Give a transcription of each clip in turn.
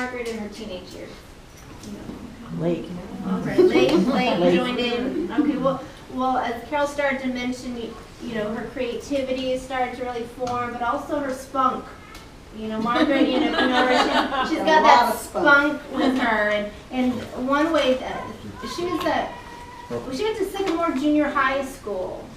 Margaret in her teenage years? Late. Okay, late joined in. Okay, well, as Carol started to mention, her creativity started to really form, but also her spunk. Margaret, she's got that spunk with her, and one way that she went to Sycamore Junior High School,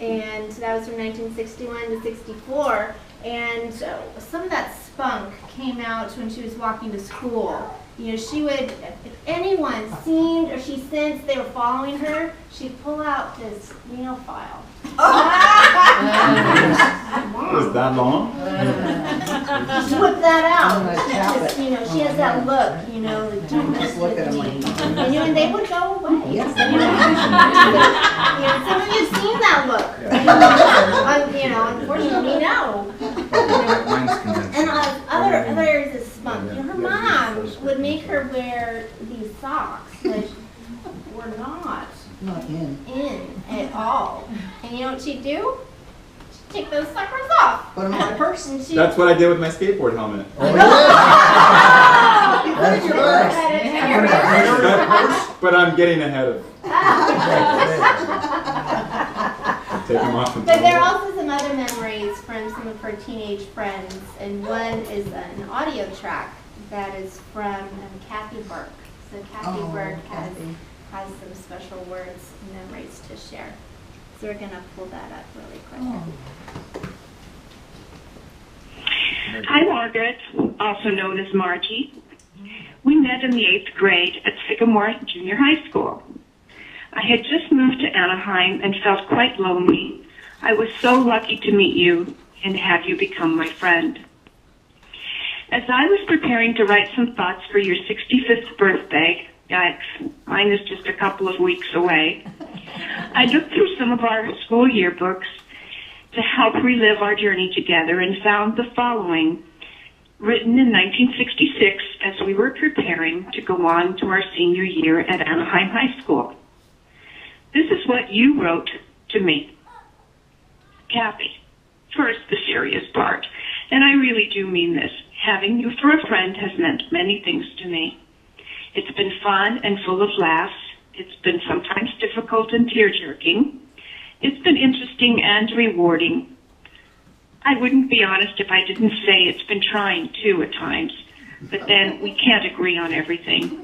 and that was from 1961 to 64, and some of that spunk came out when she was walking to school. She would, if anyone seemed or she sensed they were following her, she'd pull out this nail file. Was that long? Just whip that out. She has that look, don't mess with me. And they would go away. Yes. Some of you have seen that look. Unfortunately, no. And other areas of spunk. Her mom would make her wear these socks, which were not in at all. And you know what she'd do? She'd take those suckers off. Put them on a purse. That's what I did with my skateboard helmet. That's yours. But I'm getting ahead of. Take them off. But there are also some other memories from some of her teenage friends, and one is an audio track that is from Kathy Burke. So Kathy Burke has some special words and memories to share. So we're going to pull that up really quick. Hi, Margaret, also known as Margie. We met in the 8th grade at Sycamore Junior High School. I had just moved to Anaheim and felt quite lonely. I was so lucky to meet you and have you become my friend. As I was preparing to write some thoughts for your 65th birthday, yikes, mine is just a couple of weeks away, I looked through some of our school yearbooks to help relive our journey together and found the following, written in 1966 as we were preparing to go on to our senior year at Anaheim High School. This is what you wrote to me. Kathy, first the serious part, and I really do mean this. Having you for a friend has meant many things to me. It's been fun and full of laughs. It's been sometimes difficult and tear-jerking. It's been interesting and rewarding. I wouldn't be honest if I didn't say it's been trying too at times, but then we can't agree on everything.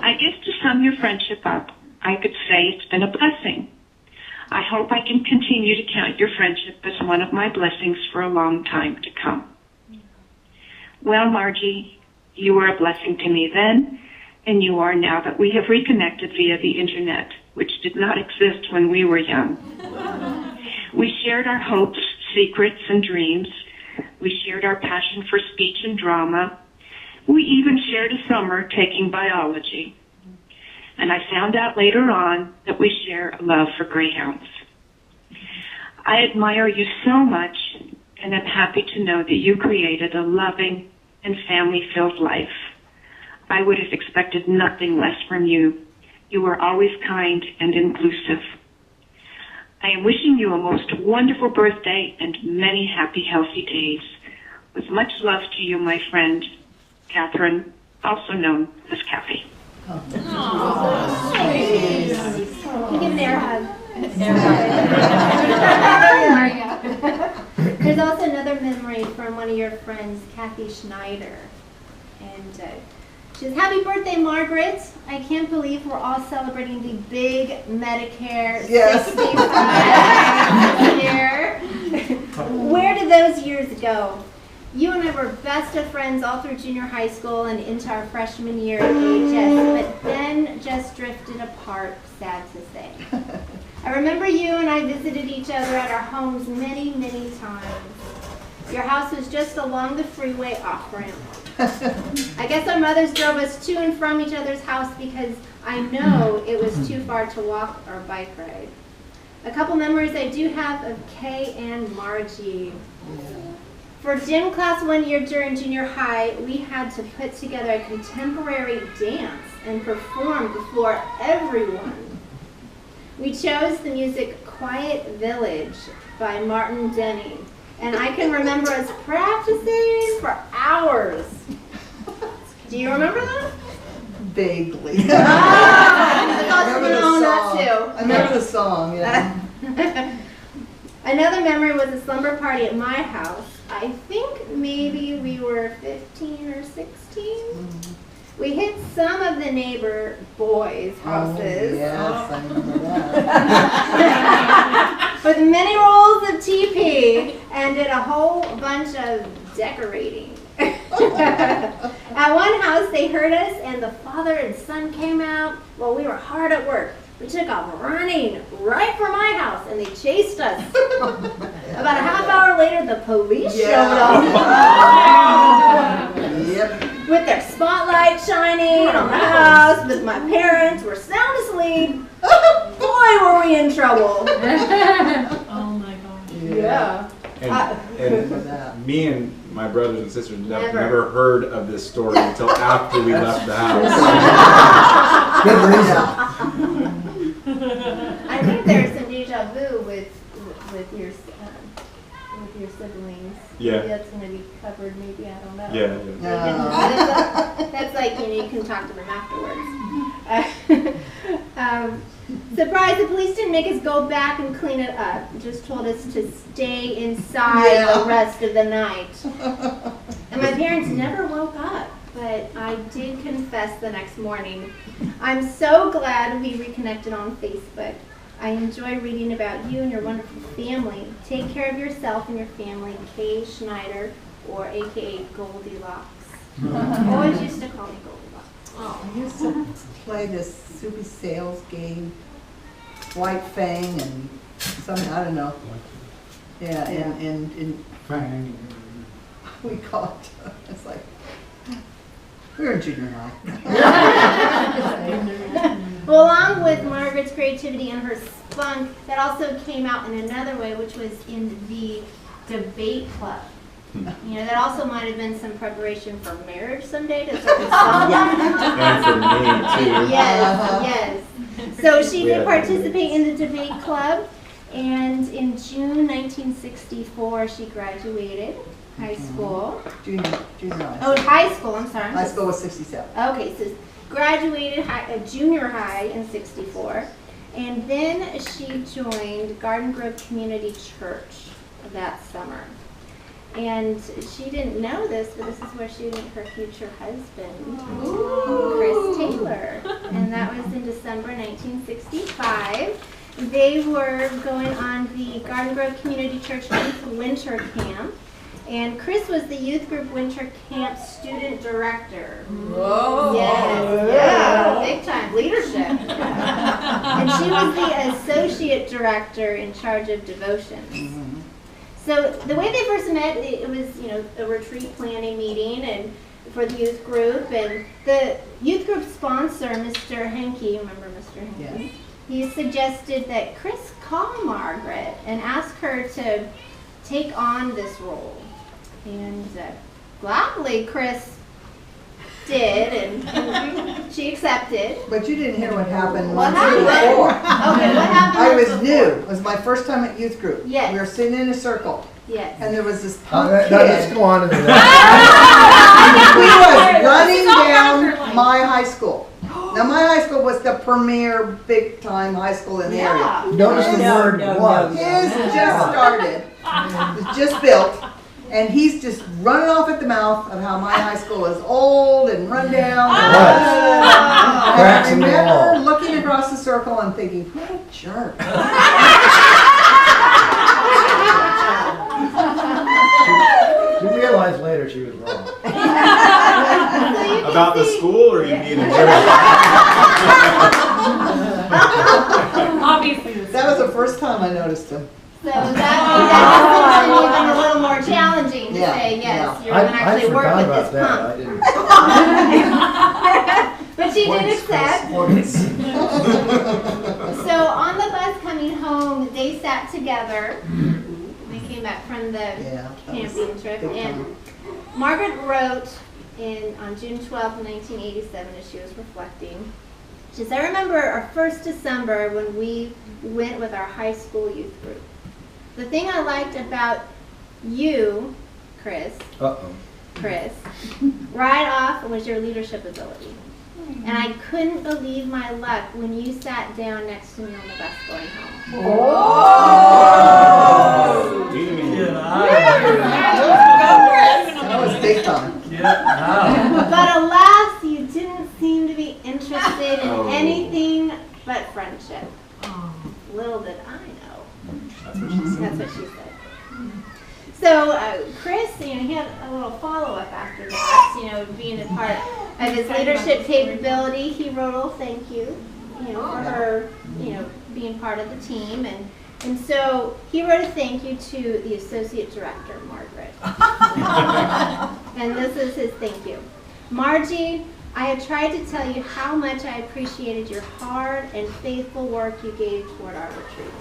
I guess to sum your friendship up, I could say it's been a blessing. I hope I can continue to count your friendship as one of my blessings for a long time to come. Well, Margie, you were a blessing to me then, and you are now that we have reconnected via the internet, which did not exist when we were young. We shared our hopes, secrets, and dreams. We shared our passion for speech and drama. We even shared a summer taking biology. And I found out later on that we share a love for greyhounds. I admire you so much, and I'm happy to know that you created a loving and family-filled life. I would have expected nothing less from you. You were always kind and inclusive. I am wishing you a most wonderful birthday and many happy, healthy days. With much love to you, my friend, Catherine, also known as Kathy. You give an air hug. There's also another memory from one of your friends, Kathy Schneider. And she says, "Happy birthday, Margaret. I can't believe we're all celebrating the big Medicare 65 year. Where did those years go? You and I were best of friends all through junior high school and into our freshman year at AHS, but then just drifted apart, sad to say. I remember you and I visited each other at our homes many, many times. Your house was just along the freeway off-ramp. I guess our mothers drove us to and from each other's house because I know it was too far to walk or bike ride. A couple memories I do have of Kay and Margie. For gym class one year during junior high, we had to put together a contemporary dance and perform before everyone. We chose the music Quiet Village by Martin Denny, and I can remember us practicing for hours. Do you remember that? Vaguely. I thought you were on that too. I remember the song, yeah. Another memory was a slumber party at my house. I think maybe we were 15 or 16. We hit some of the neighbor boys' houses. Oh, yes, I remember that. With many rolls of TP and did a whole bunch of decorating. At one house, they heard us, and the father and son came out while we were hard at work. We took off running right for my house, and they chased us. About a half hour later, the police showed up. Yep. With their spotlight shining on the house, but my parents were sound asleep. Boy, were we in trouble. Oh my gosh. Yeah. And me and my brothers and sisters Never. never heard of this story until after we left the house. Good reason. I think there's some deja vu with your siblings. Yeah. Maybe that's going to be covered. Maybe I don't know. Yeah. That's like you can talk to them afterwards. Surprise! The police didn't make us go back and clean it up. Just told us to stay inside the rest of the night. And my parents never woke up. But I did confess the next morning. I'm so glad we reconnected on Facebook. I enjoy reading about you and your wonderful family. Take care of yourself and your family, Kay Schneider, or AKA Goldilocks. Always used to call me Goldilocks. I used to play this Soupy Sales game, White Fang, and something, I don't know. Yeah, and we call it, it's like, we were in junior high. Well, along with Margaret's creativity and her spunk, that also came out in another way, which was in the debate club. You know, that also might have been some preparation for marriage someday to start with someone. And for me too. Yes. So she did participate in the debate club, and in June 1964, she graduated high school. Junior high. Oh, high school, I'm sorry. High school was 67. Okay, so graduated junior high in 64, and then she joined Garden Grove Community Church that summer. And she didn't know this, but this is where she met her future husband, Chris Taylor. And that was in December 1965. They were going on the Garden Grove Community Church Youth Winter Camp. And Chris was the youth group winter camp student director. Whoa! Yeah, big time leadership. And she was the associate director in charge of devotions. So the way they first met, it was a retreat planning meeting and for the youth group, and the youth group sponsor, Mr. Henke, remember Mr. Henke? Yes. He suggested that Chris call Margaret and ask her to take on this role. And gladly Chris did, and she accepted. But you didn't hear what happened What months happened? before. Okay, what happened? I was before? new. It was my first time at youth group. Yes. We were sitting in a circle, Yes. and there was this punk Let's kid. go on to the next. He was running down my high school. Now, my high school was the premier big-time high school in the area. Yeah. Notice the word was. His just started. It was just built. And he's just running off at the mouth of how my high school is old and run down. And Cracks I in the remember wall. looking across the circle and thinking, what a jerk. She realized later she was wrong. About the school, or you being a jerk? Obviously. That was the first time I noticed him. So that makes it even a little more challenging to Yeah, say, yes, yeah. you're going to I actually work forgot with about this that. pump. I didn't. But she did accept. So on the bus coming home, they sat together. They came back from the Yeah. that was camping trip, big and time. Margaret wrote on June 12, 1987, as she was reflecting. She says, I remember our first December when we went with our high school youth group. The thing I liked about you, Chris, Uh-oh. Chris, right off was your leadership ability. And I couldn't believe my luck when you sat down next to me on the bus going home. Oh! That was big time. But alas, you didn't seem to be interested in anything but friendship. Little did I know. That's what she said. So Chris, he had a little follow-up after that, being a part of his leadership capability. He wrote a little thank you, for her, being part of the team. And so he wrote a thank you to the associate director, Margaret. And this is his thank you. Margie, I have tried to tell you how much I appreciated your hard and faithful work you gave toward our retreat.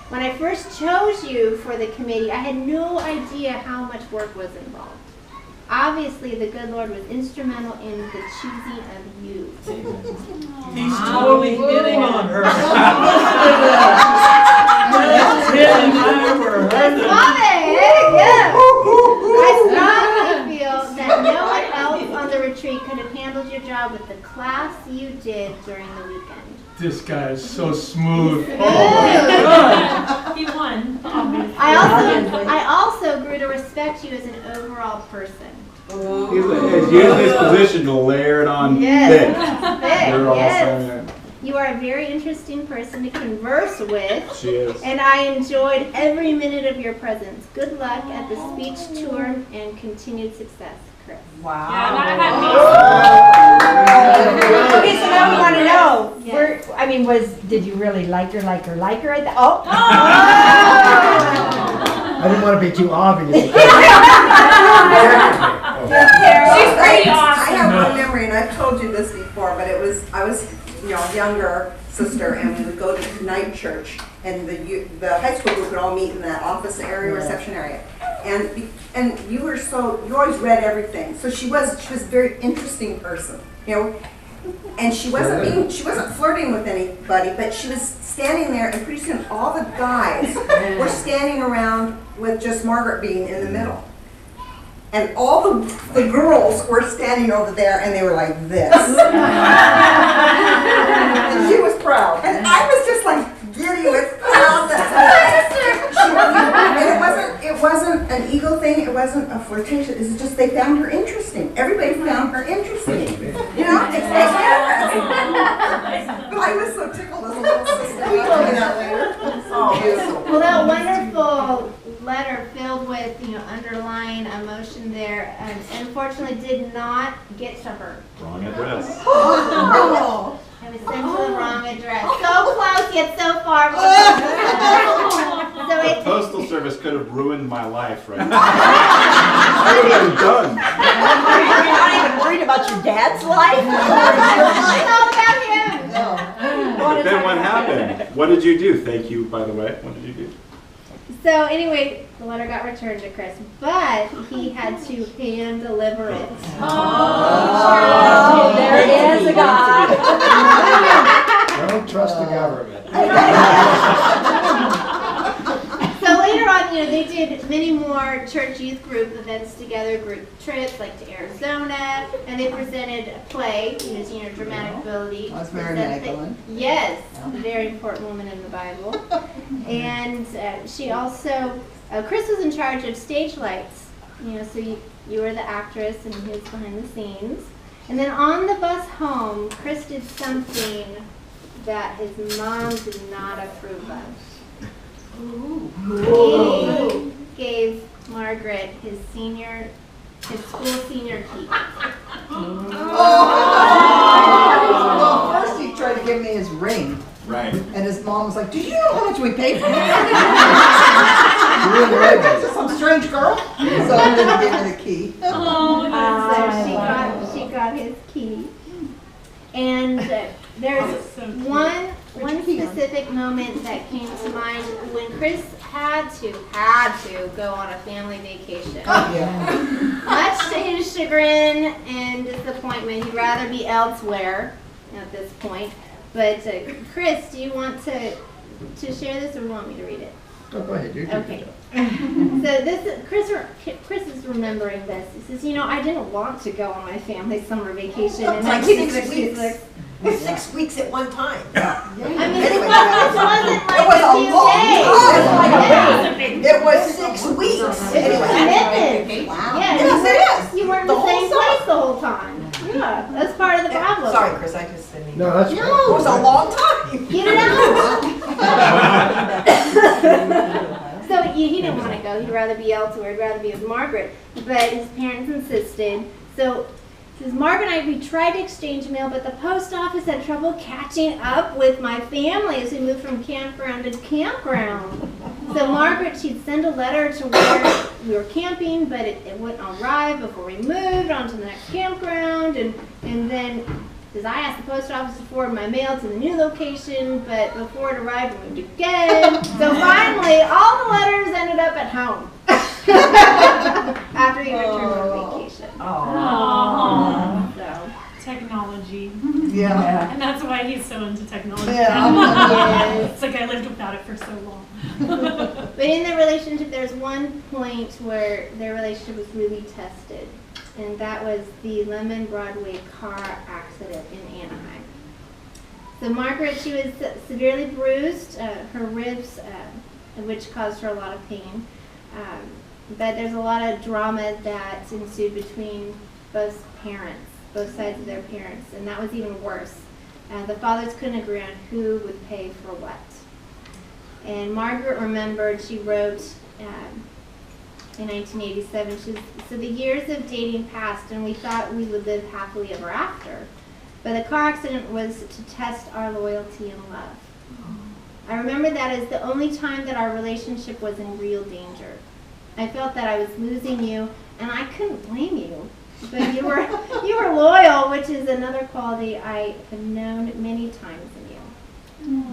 When I first chose you for the committee, I had no idea how much work was involved. Obviously, the good Lord was instrumental in the choosing of you. He's totally hitting on her. I strongly feel that no one else on the retreat could have handled your job with the class you did during the weekend. This guy is so smooth. He won, obviously. I also grew to respect you as an overall person. He's using his position to layer it on thick. Yes. You are a very interesting person to converse with. She is. And I enjoyed every minute of your presence. Good luck at the speech tour and continued success, Chris. Wow. Yeah, Okay, so now we want to know. Yes. Did you really like her at the, I didn't want to be too obvious. She's pretty awesome. I have one memory, and I've told you this before, but I was a younger sister, and we would go to night church, and the high school group would all meet in that office area, reception area, and you always read everything. So she was a very interesting person, and she wasn't flirting with anybody, but she was standing there, and pretty soon all the guys were standing around with just Margaret being in the middle. And all the girls were standing over there, and they were like this. And she was proud. And I was just like giddy with proud. And it wasn't an ego thing. It wasn't a flirtation. It was just they found her interesting. Everybody found her interesting. I was so tickled as a little sister. You told me that later. Oh, beautiful. Well, that wonderful letter filled with underlying emotion there, unfortunately did not get to her. Wrong address. Oh. It was sent to the wrong address. So close yet so far. The postal service could have ruined my life right now. I would have been done. You're not even worried about your dad's life? It's all about him. But then what happened? What did you do? Thank you, by the way. What did you do? So anyway, the letter got returned to Chris, but he had to hand deliver it. Oh, there it is, a God. Don't trust the government. So later on, they did many more church youth group events together, group trips like to Arizona, and they presented a play using your dramatic ability. That's Mary Magdalene. Yes, a very important woman in the Bible. And she also, Chris was in charge of stage lights. So you were the actress and he was behind the scenes. And then on the bus home, Chris did something that his mom did not approve of. He gave Margaret his school senior key. Well, first he tried to give me his ring. Right. And his mom was like, do you know how much we paid for that? Is this some strange girl? So I didn't give her the key. So she got his key. And there's one specific moment that came to mind when Chris had to go on a family vacation. Much to his chagrin and disappointment, he'd rather be elsewhere at this point. But Chris, do you want to share this, or do you want me to read it? Oh, go ahead, you do Okay. it. So this is, Chris is remembering this. He says, you know, I didn't want to go on my family summer vacation in It's like 6 1966. weeks. 6 weeks at one time. I mean, Anyway, this wasn't like It was a a few long days. time. Yeah. It was 6 weeks. It was Anyway. commitment. Wow. Yeah, Yes, it is. you weren't in The the whole same summer. place the whole time. Yeah, that's part of the problem. Sorry, Chris, I just didn't. No, that's It right. was a long time. Get it out. So he didn't want to go. He'd rather be elsewhere. He'd rather be with Margaret. But his parents insisted. So says, Margaret and I, we tried to exchange mail, but the post office had trouble catching up with my family as we moved from campground to campground. So Margaret, she'd send a letter to where we were camping, but it wouldn't arrive before we moved on to the next campground. And then, because I asked the post office to forward my mail to the new location, but before it arrived, we moved again. So finally, all the letters ended up at home after he returned from vacation. Aww. So. Technology. Yeah. And that's why he's so into technology. Yeah. It's like I lived without it for so long. But in their relationship, there's one point where their relationship was really tested, and that was the Lemon Broadway car accident in Anaheim. So Margaret, she was severely bruised, her ribs, which caused her a lot of pain. But there's a lot of drama that ensued between both parents, both sides of their parents, and that was even worse. The fathers couldn't agree on who would pay for what. And Margaret remembered, she wrote in 1987, so the years of dating passed and we thought we would live happily ever after. But the car accident was to test our loyalty and love. I remember that as the only time that our relationship was in real danger. I felt that I was losing you, and I couldn't blame you. But you were loyal, which is another quality I have known many times in you.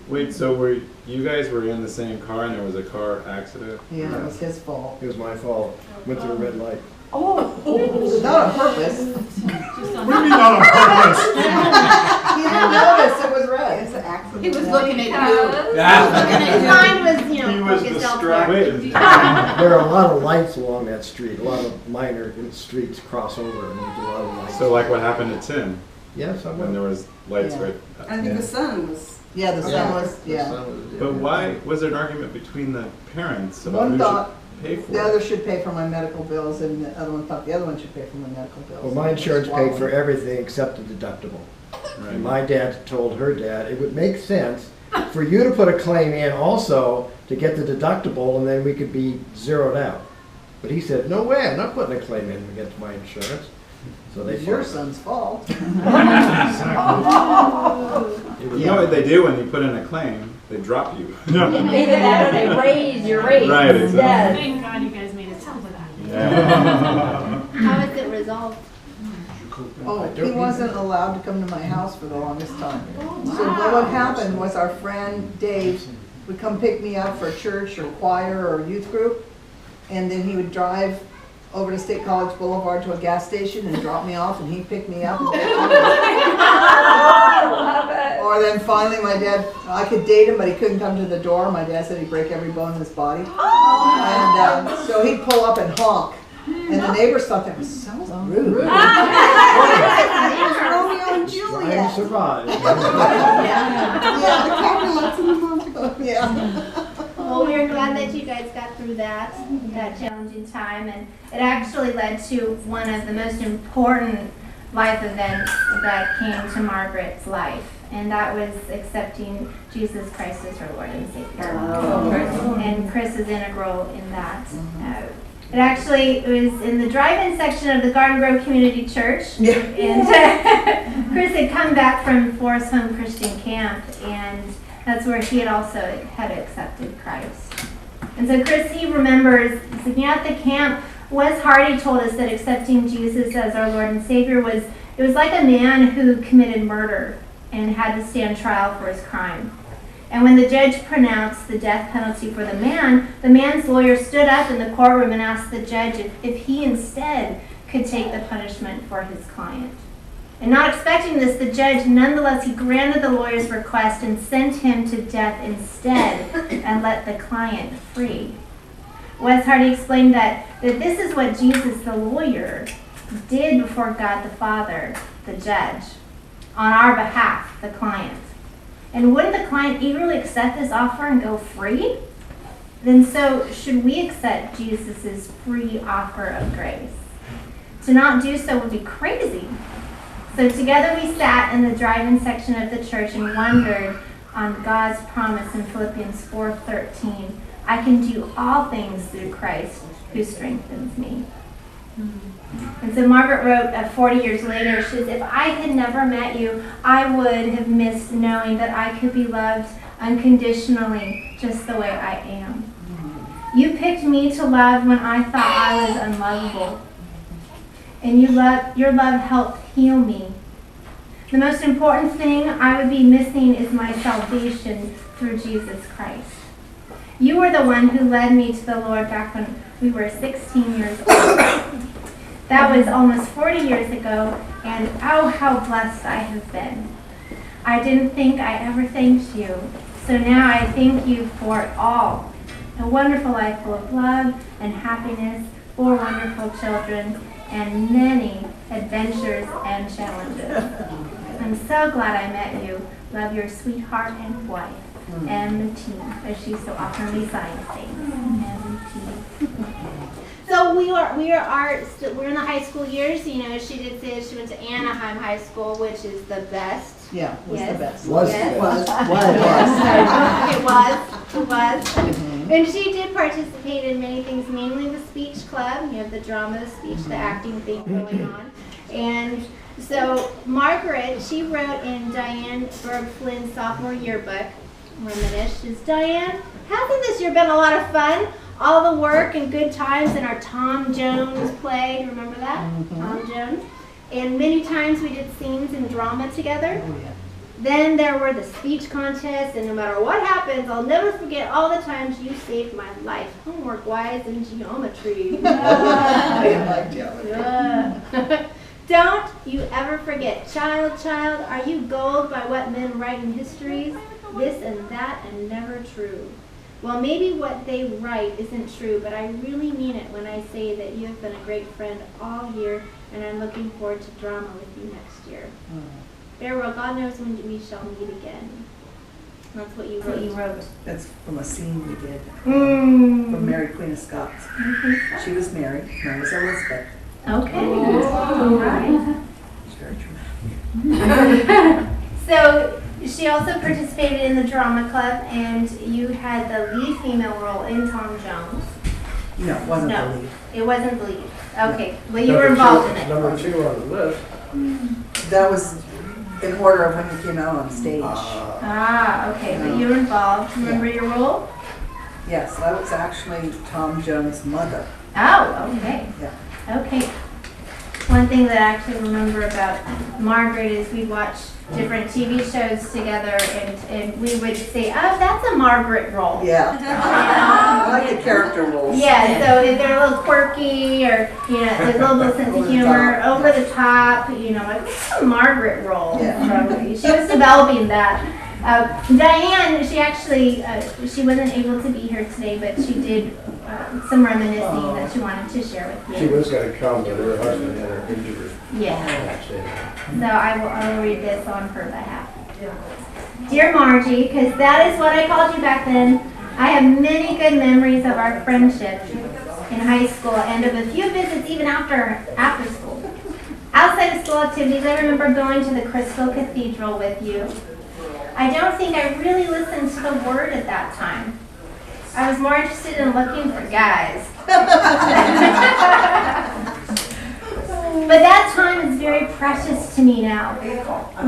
Wait, so you guys were in the same car and there was a car accident? Yeah, it was his fault. It was my fault. Went through a red light. Not on purpose. What do you mean not on purpose? He didn't notice it was red. It's an accident. He was looking at you. His mind was, He was focused elsewhere. distracted. There are a lot of lights along that street. A lot of minor streets cross over, and there's a lot of lights. So like what happened to Tim Yes, I when there was lights Yeah. right? I think the sun was. Yeah, the sun was, yeah. But why was there an argument between the parents about One who thought should pay for the it? other should pay for my medical bills, and the other one thought the other one should pay for my medical bills. Well, my insurance paid for everything except the deductible. Right. And my dad told her dad, it would make sense for you to put a claim in also to get the deductible, and then we could be zeroed out. But he said, no way, I'm not putting a claim in against my insurance. So they It's your fought. son's fault. You know what they do when you put in a claim? They drop you. Either that or they raise your rates. Right, exactly. Yes. Thank God you guys made it sound like that. Yeah. How is it resolved? Oh, he wasn't allowed to come to my house for the longest time. So what happened was our friend Dave would come pick me up for church or choir or youth group, and then he would drive over to State College Boulevard to a gas station and drop me off, and he'd pick me up. And or then finally my dad, I could date him, but he couldn't come to the door. My dad said he'd break every bone in his body. And so he'd pull up and honk. And the neighbors thought that was so rude. Romeo and Trying to Juliet. survive. Yeah, the Capulets in the month. Yeah. Well, we are glad that you guys got through that challenging time, and it actually led to one of the most important life events that came to Margaret's life, and that was accepting Jesus Christ as her Lord and Savior. And Chris is integral in that. It was in the drive-in section of the Garden Grove Community Church, and Chris had come back from Forest Home Christian Camp, and that's where he had accepted Christ. And so Chris, he remembers, being at the camp, Wes Hardy told us that accepting Jesus as our Lord and Savior was like a man who committed murder and had to stand trial for his crime. And when the judge pronounced the death penalty for the man's lawyer stood up in the courtroom and asked the judge if he instead could take the punishment for his client. And not expecting this, the judge, nonetheless, he granted the lawyer's request and sent him to death instead and let the client free. Wes Hardy explained that this is what Jesus, the lawyer, did before God the Father, the judge, on our behalf, the client. And wouldn't the client eagerly accept this offer and go free? Then so should we accept Jesus' free offer of grace. To not do so would be crazy. So together we sat in the drive-in section of the church and wondered on God's promise in Philippians 4:13. I can do all things through Christ who strengthens me. And so Margaret wrote 40 years later, she says, if I had never met you, I would have missed knowing that I could be loved unconditionally just the way I am. You picked me to love when I thought I was unlovable. And your love helped heal me. The most important thing I would be missing is my salvation through Jesus Christ. You were the one who led me to the Lord back when we were 16 years old. That was almost 40 years ago, and oh, how blessed I have been. I didn't think I ever thanked you, so now I thank you for it all. A wonderful life full of love and happiness, 4 wonderful children, and many adventures and challenges. I'm so glad I met you. Love your sweetheart and wife, M.T., as she so often signs things. M.T. So we're in the high school years. You know, she did say she went to Anaheim High School, which is the best. Yeah, was the best. Yes. It was. And she did participate in many things, mainly the speech club. You have the drama, the speech, the acting thing going on. And so Margaret, she wrote in Diane Berg Flynn's sophomore yearbook, reminisced, says, Diane, hasn't this year been a lot of fun? All the work and good times in our Tom Jones play. Remember that? Tom Jones. And many times we did scenes in drama together. Oh, yeah. Then there were the speech contests, and no matter what happens, I'll never forget all the times you saved my life, homework-wise and geometry. I like geometry. Don't you ever forget, child, are you gold by what men write in histories? This and that and never true. Well, maybe what they write isn't true, but I really mean it when I say that you have been a great friend all year, and I'm looking forward to drama with you next year. Farewell, God knows when we shall meet again. That's what you wrote. That's from a scene we did from Mary Queen of Scots. She was Mary, and I was Elizabeth. Okay. All right. It's very traumatic. So she also participated in the drama club, and you had the lead female role in Tom Jones. No, it wasn't the lead. It wasn't the lead. Okay, well you were involved in it. Number 2 on the list. That was in order of when you came out on stage. Okay, but you were involved. Remember your role? Yes, I was actually Tom Jones' mother. Oh, okay. Yeah. Okay. One thing that I actually remember about Margaret is we'd watch different TV shows together, and we would say, oh, that's a Margaret role. Yeah. I like the character roles. Yeah, so if they're a little quirky or, there's a little bit of sense of humor, over the top, like, it's a Margaret role. Yeah. Probably. She was developing that. Diane, she actually, she wasn't able to be here today, but she did some reminiscing that she wanted to share with you. She was going to come, but her husband had her injury. Yeah. So I will read this on her behalf. Dear Margie, because that is what I called you back then, I have many good memories of our friendship in high school and of a few visits even after school. Outside of school activities, I remember going to the Crystal Cathedral with you. I don't think I really listened to the word at that time. I was more interested in looking for guys. But that time is very precious to me now.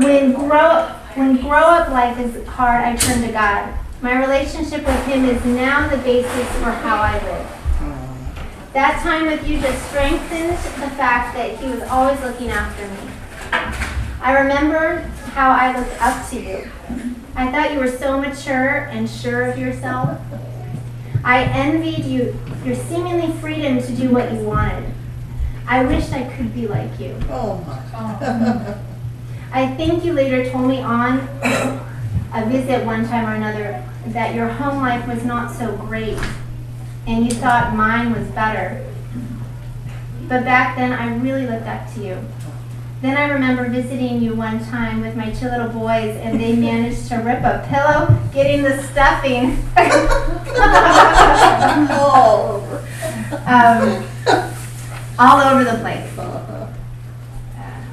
When grow up life is hard, I turn to God. My relationship with Him is now the basis for how I live. That time with you just strengthened the fact that He was always looking after me. I remember how I looked up to you. I thought you were so mature and sure of yourself. I envied your seemingly freedom to do what you wanted. I wished I could be like you. Oh my. I think you later told me on a visit one time or another that your home life was not so great and you thought mine was better. But back then I really looked up to you. Then I remember visiting you one time with my two little boys and they managed to rip a pillow, getting the stuffing all over the place.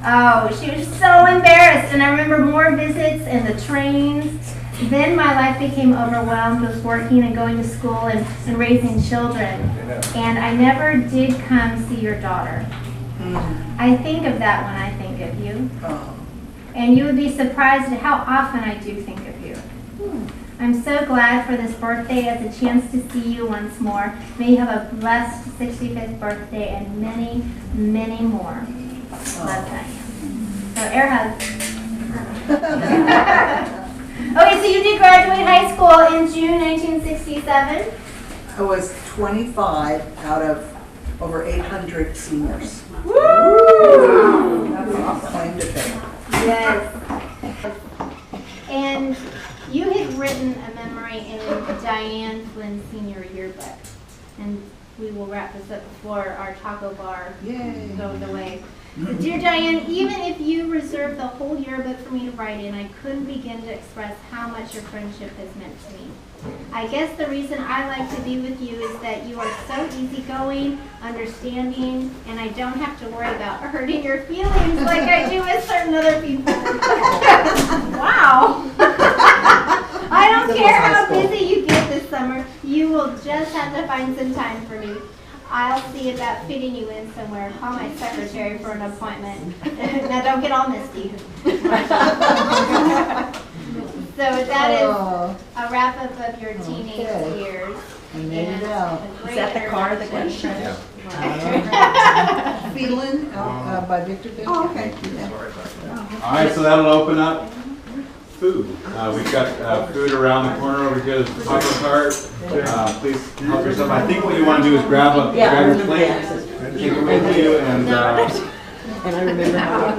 Oh, she was so embarrassed, and I remember more visits and the trains. Then my life became overwhelmed with working and going to school and raising children. And I never did come see your daughter. I think of that when I think of you. And you would be surprised at how often I do think of you. I'm so glad for this birthday as a chance to see you once more. May you have a blessed 65th birthday and many, many more. Love, Diane. So air hug. Okay, so you did graduate high school in June 1967. I was 25 out of over 800 seniors. Woo! That's awesome. Claim to fame. Yes. And you had written a memory in Diane Flynn's senior yearbook. And we will wrap this up before our taco bar goes away. Dear Diane, even if you reserved the whole yearbook for me to write in, I couldn't begin to express how much your friendship has meant to me. I guess the reason I like to be with you is that you are so easygoing, understanding, and I don't have to worry about hurting your feelings like I do with certain other people. Wow. I don't care how busy you get this summer, you will just have to find some time for me. I'll see about fitting you in somewhere. Call my secretary for an appointment. Now don't get all misty. So that is a wrap up of your teenage years. I made it out. Is that the car that got shredded? Feeling by Victor Bell. Oh, okay. All right, so that'll open up food. We've got food around the corner over here. There's a taco cart. Please help yourself. I think what you want to do is grab your plate, take it with you, and I remember how